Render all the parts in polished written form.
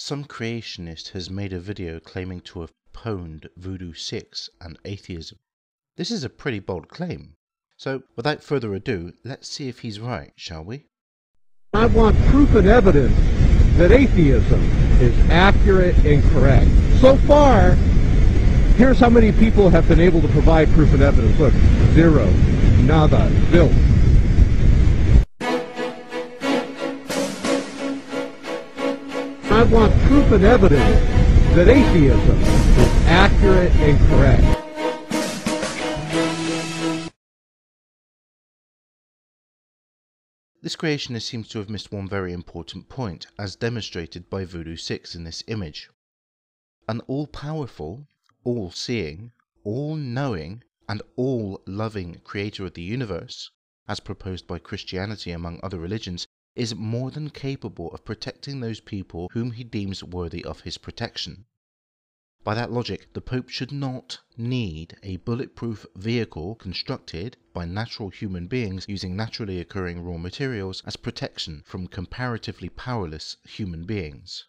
Some creationist has made a video claiming to have pwned VoodooSixxx and Atheism. This is a pretty bold claim. So, without further ado, let's see if he's right, shall we? I want proof and evidence that atheism is accurate and correct. So far, here's how many people have been able to provide proof and evidence. Look, 0, nada, zilch. I want proof and evidence that atheism is accurate and correct. This creationist seems to have missed one very important point, as demonstrated by VoodooSixxx in this image. An all-powerful, all-seeing, all-knowing, and all-loving creator of the universe, as proposed by Christianity among other religions, is more than capable of protecting those people whom he deems worthy of his protection. By that logic, the Pope should not need a bulletproof vehicle constructed by natural human beings using naturally occurring raw materials as protection from comparatively powerless human beings.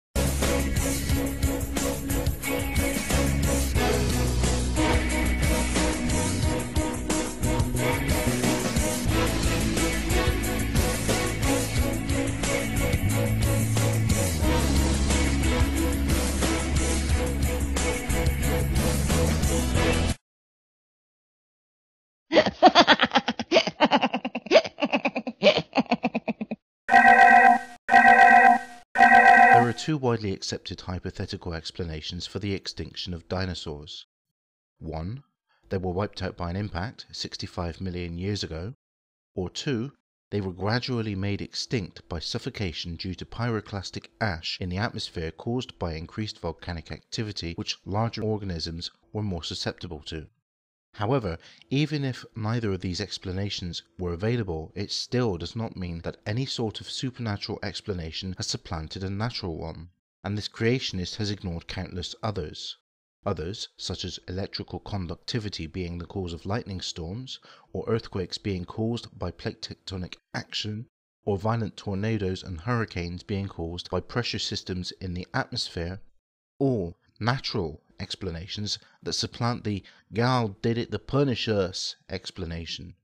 There are two widely accepted hypothetical explanations for the extinction of dinosaurs. 1. They were wiped out by an impact 65 million years ago. Or 2. They were gradually made extinct by suffocation due to pyroclastic ash in the atmosphere caused by increased volcanic activity which larger organisms were more susceptible to. However, even if neither of these explanations were available, it still does not mean that any sort of supernatural explanation has supplanted a natural one, and this creationist has ignored countless others. Others, such as electrical conductivity being the cause of lightning storms, or earthquakes being caused by plate tectonic action, or violent tornadoes and hurricanes being caused by pressure systems in the atmosphere, all natural explanations that supplant the "God did it to punish us" explanation.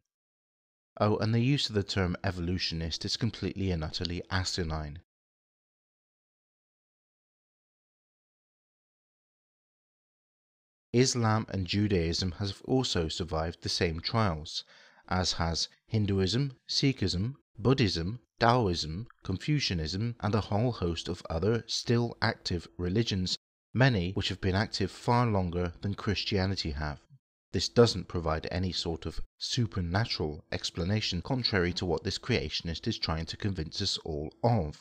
Oh, and the use of the term evolutionist is completely and utterly asinine. Islam and Judaism have also survived the same trials, as has Hinduism, Sikhism, Buddhism, Taoism, Confucianism, and a whole host of other still active religions, many which have been active far longer than Christianity have. This doesn't provide any sort of supernatural explanation, contrary to what this creationist is trying to convince us all of.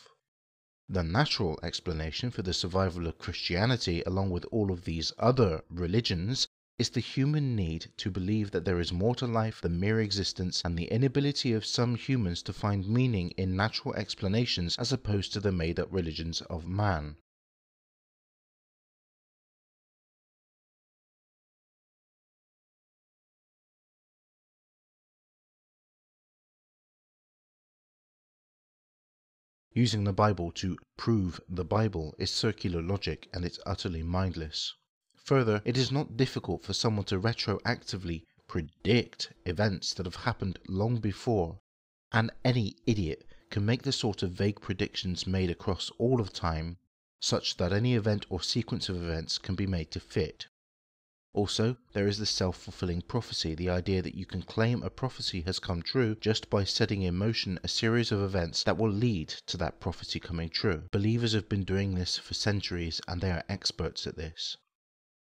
The natural explanation for the survival of Christianity, along with all of these other religions, is the human need to believe that there is more to life than mere existence, and the inability of some humans to find meaning in natural explanations as opposed to the made-up religions of man. Using the Bible to prove the Bible is circular logic, and it's utterly mindless. Further, it is not difficult for someone to retroactively predict events that have happened long before, and any idiot can make the sort of vague predictions made across all of time, such that any event or sequence of events can be made to fit. Also, there is the self-fulfilling prophecy, the idea that you can claim a prophecy has come true just by setting in motion a series of events that will lead to that prophecy coming true. Believers have been doing this for centuries, and they are experts at this.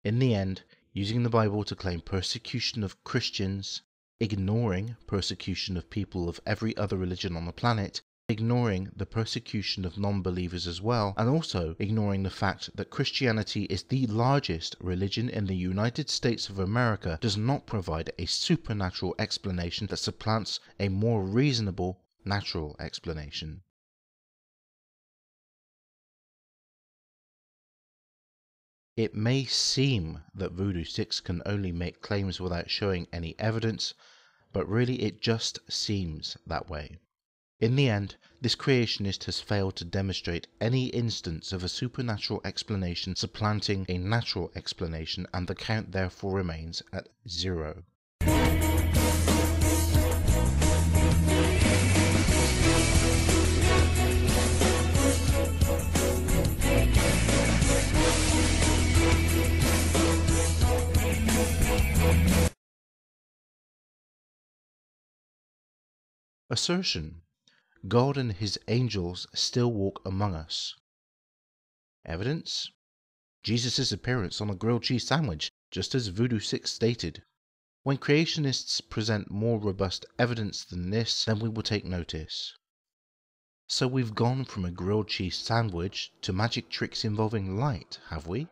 In the end, using the Bible to claim persecution of Christians, ignoring persecution of people of every other religion on the planet, ignoring the persecution of non-believers as well, and also ignoring the fact that Christianity is the largest religion in the United States of America, does not provide a supernatural explanation that supplants a more reasonable natural explanation. It may seem that VoodooSixxx can only make claims without showing any evidence, but really it just seems that way. In the end, this creationist has failed to demonstrate any instance of a supernatural explanation supplanting a natural explanation, and the count therefore remains at 0. Assertion: God and his angels still walk among us. Evidence: Jesus' appearance on a grilled cheese sandwich, just as VoodooSixxx stated. When creationists present more robust evidence than this, then we will take notice. So we've gone from a grilled cheese sandwich to magic tricks involving light, have we?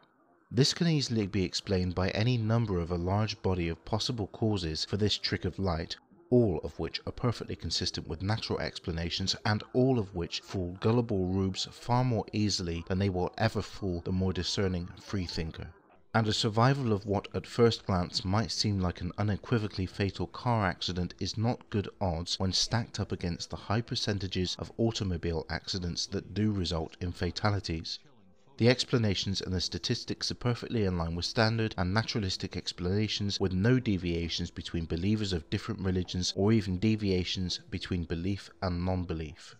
This can easily be explained by any number of a large body of possible causes for this trick of light, all of which are perfectly consistent with natural explanations, and all of which fool gullible rubes far more easily than they will ever fool the more discerning freethinker. And a survival of what at first glance might seem like an unequivocally fatal car accident is not good odds when stacked up against the high percentages of automobile accidents that do result in fatalities. The explanations and the statistics are perfectly in line with standard and naturalistic explanations, with no deviations between believers of different religions or even deviations between belief and non-belief.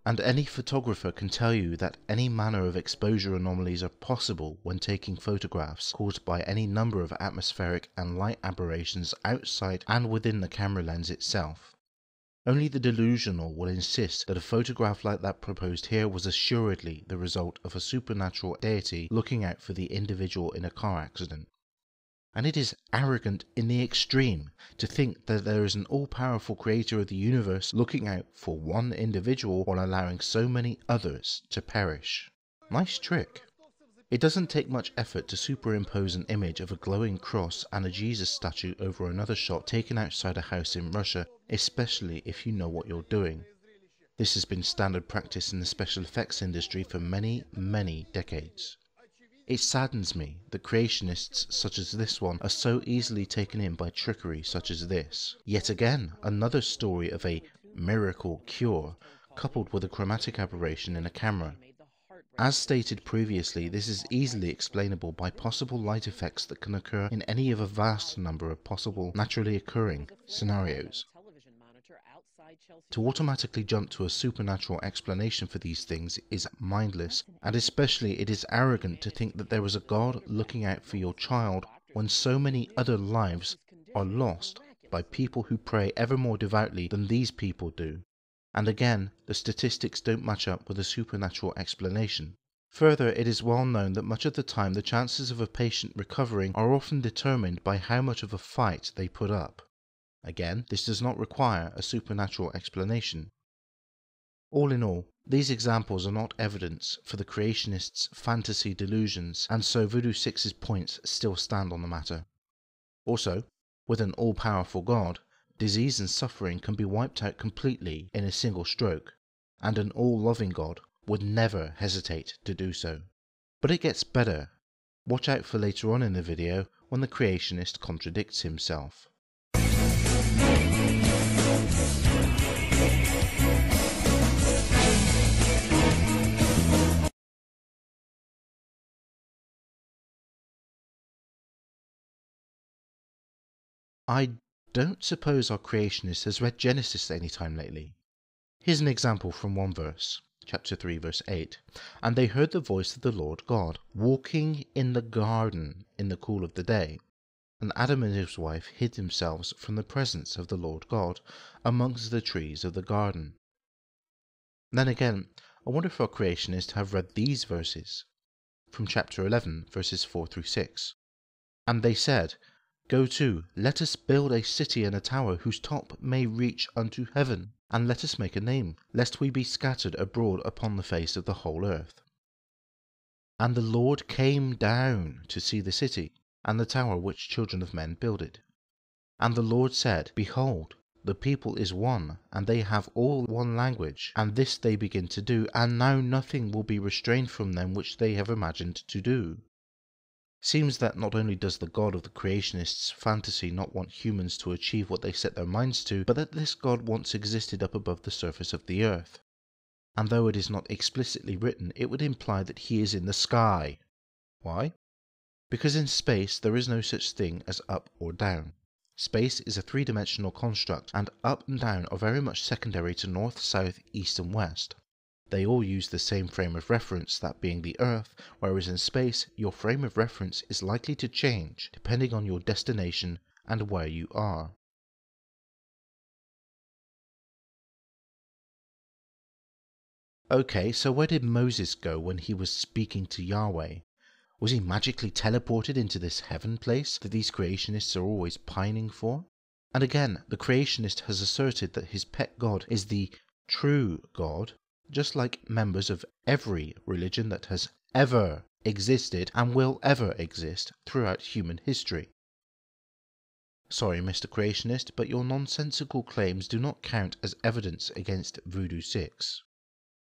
And any photographer can tell you that any manner of exposure anomalies are possible when taking photographs caused by any number of atmospheric and light aberrations outside and within the camera lens itself. Only the delusional will insist that a photograph like that proposed here was assuredly the result of a supernatural deity looking out for the individual in a car accident. And it is arrogant in the extreme to think that there is an all-powerful creator of the universe looking out for one individual while allowing so many others to perish. Nice trick. It doesn't take much effort to superimpose an image of a glowing cross and a Jesus statue over another shot taken outside a house in Russia, especially if you know what you're doing. This has been standard practice in the special effects industry for many, many decades. It saddens me that creationists such as this one are so easily taken in by trickery such as this. Yet again, another story of a miracle cure coupled with a chromatic aberration in a camera. As stated previously, this is easily explainable by possible light effects that can occur in any of a vast number of possible naturally occurring scenarios. To automatically jump to a supernatural explanation for these things is mindless, and especially it is arrogant to think that there is a God looking out for your child when so many other lives are lost by people who pray ever more devoutly than these people do. And again, the statistics don't match up with a supernatural explanation. Further, it is well known that much of the time the chances of a patient recovering are often determined by how much of a fight they put up. Again, this does not require a supernatural explanation. All in all, these examples are not evidence for the creationists' fantasy delusions, and so VoodooSixx's points still stand on the matter. Also, with an all-powerful God, disease and suffering can be wiped out completely in a single stroke, and an all-loving God would never hesitate to do so. But it gets better. Watch out for later on in the video when the creationist contradicts himself. I don't suppose our creationist has read Genesis any time lately. Here's an example from one verse, chapter 3, verse 8. And they heard the voice of the Lord God, walking in the garden in the cool of the day. And Adam and his wife hid themselves from the presence of the Lord God amongst the trees of the garden. Then again, I wonder if our creationists have read these verses, from chapter 11, verses 4 through 6. And they said, Go to, let us build a city and a tower whose top may reach unto heaven, and let us make a name, lest we be scattered abroad upon the face of the whole earth. And the Lord came down to see the city, and the tower which children of men builded. And the Lord said, Behold, the people is one, and they have all one language, and this they begin to do, and now nothing will be restrained from them which they have imagined to do. Seems that not only does the God of the creationists' fantasy not want humans to achieve what they set their minds to, but that this God once existed up above the surface of the earth. And though it is not explicitly written, it would imply that he is in the sky. Why? Because in space there is no such thing as up or down. Space is a three-dimensional construct, and up and down are very much secondary to north, south, east and west. They all use the same frame of reference, that being the Earth, whereas in space, your frame of reference is likely to change depending on your destination and where you are. Okay, so where did Moses go when he was speaking to Yahweh? Was he magically teleported into this heaven place that these creationists are always pining for? And again, the creationist has asserted that his pet god is the true God, just like members of every religion that has ever existed and will ever exist throughout human history. Sorry, Mr. Creationist, but your nonsensical claims do not count as evidence against VoodooSixxx.